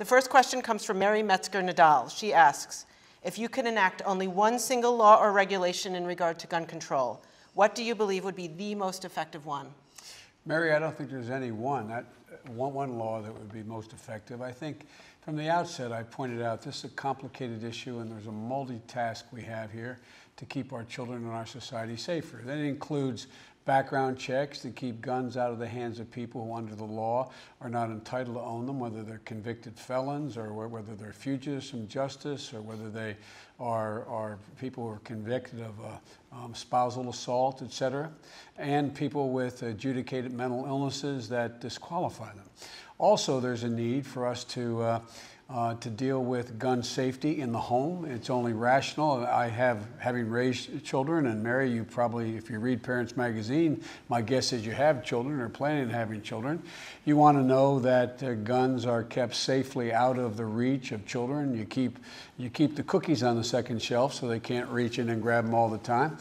The first question comes from Mary Metzger-Nadal. She asks, if you could enact only one single law or regulation in regard to gun control, what do you believe would be the most effective one? Mary, I don't think there's any one law that would be most effective. I think from the outset I pointed out this is a complicated issue and there's a multitask we have here to keep our children and our society safer. That includes background checks to keep guns out of the hands of people who under the law are not entitled to own them, whether they're convicted felons or whether they're fugitives from justice or whether they are people who are convicted of spousal assault, etc., and people with adjudicated mental illnesses that disqualify them. Also, there's a need for us to deal with gun safety in the home. It's only rational. Having raised children, and Mary, you probably, if you read Parents Magazine, my guess is you have children or planning on having children. You want to know that guns are kept safely out of the reach of children. You keep the cookies on the second shelf so they can't reach in and grab them all the time.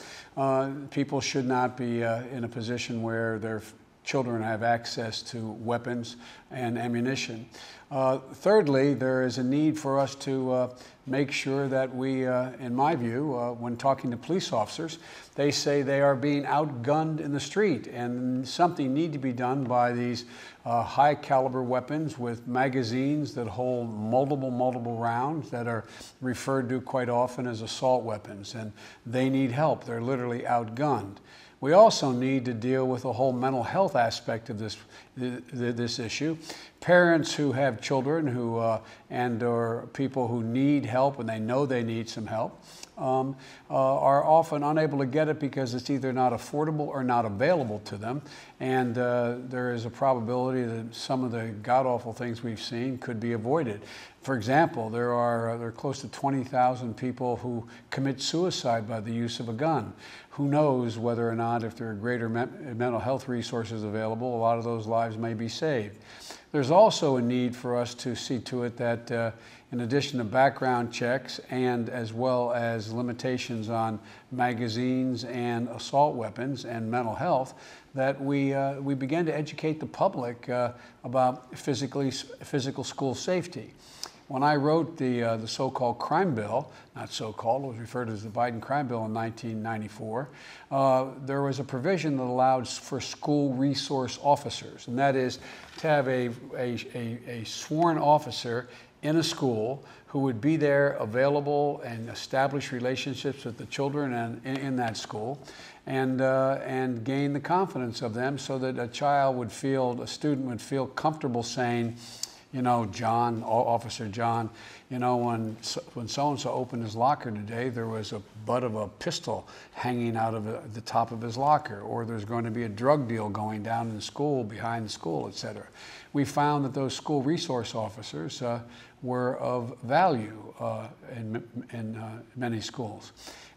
People should not be in a position where their children have access to weapons and ammunition. Thirdly, there is a need for us to make sure that we, in my view, when talking to police officers, they say they are being outgunned in the street, and something needs to be done by these high caliber weapons with magazines that hold multiple rounds that are referred to quite often as assault weapons, and they need help. They're literally outgunned. We also need to deal with the whole mental health aspect of this issue. Parents who have children who or people who need help and they know they need some help are often unable to get it because it's either not affordable or not available to them. And there is a probability that some of the god-awful things we've seen could be avoided. For example, there are close to 20,000 people who commit suicide by the use of a gun. Who knows whether or not, if there are greater mental health resources available, a lot of those lives may be saved. There's also a need for us to see to it that in addition to background checks and as well as limitations on magazines and assault weapons and mental health, that we begin to educate the public about physical school safety. When I wrote the so-called crime bill, not so-called, it was referred to as the Biden crime bill in 1994, there was a provision that allowed for school resource officers, and that is to have a sworn officer in a school who would be there available and establish relationships with the children and in that school and gain the confidence of them so that a student would feel comfortable saying, you know, John, Officer John, you know, when so-and-so opened his locker today, there was a butt of a pistol hanging out of the top of his locker, or there's going to be a drug deal going down in the school, behind the school, etc. We found that those school resource officers were of value in many schools.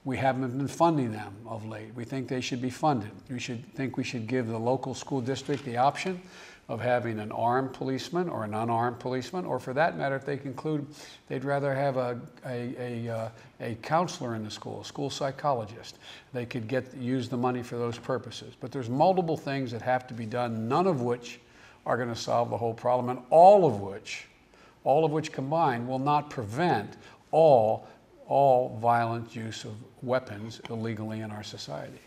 We haven't been funding them of late. We think they should be funded. We should give the local school district the option of having an armed policeman or an unarmed policeman, or for that matter, if they conclude they'd rather have a counselor in the school, a school psychologist, they could use the money for those purposes. But there's multiple things that have to be done, none of which are going to solve the whole problem, and all of which combined will not prevent all violent use of weapons illegally in our society.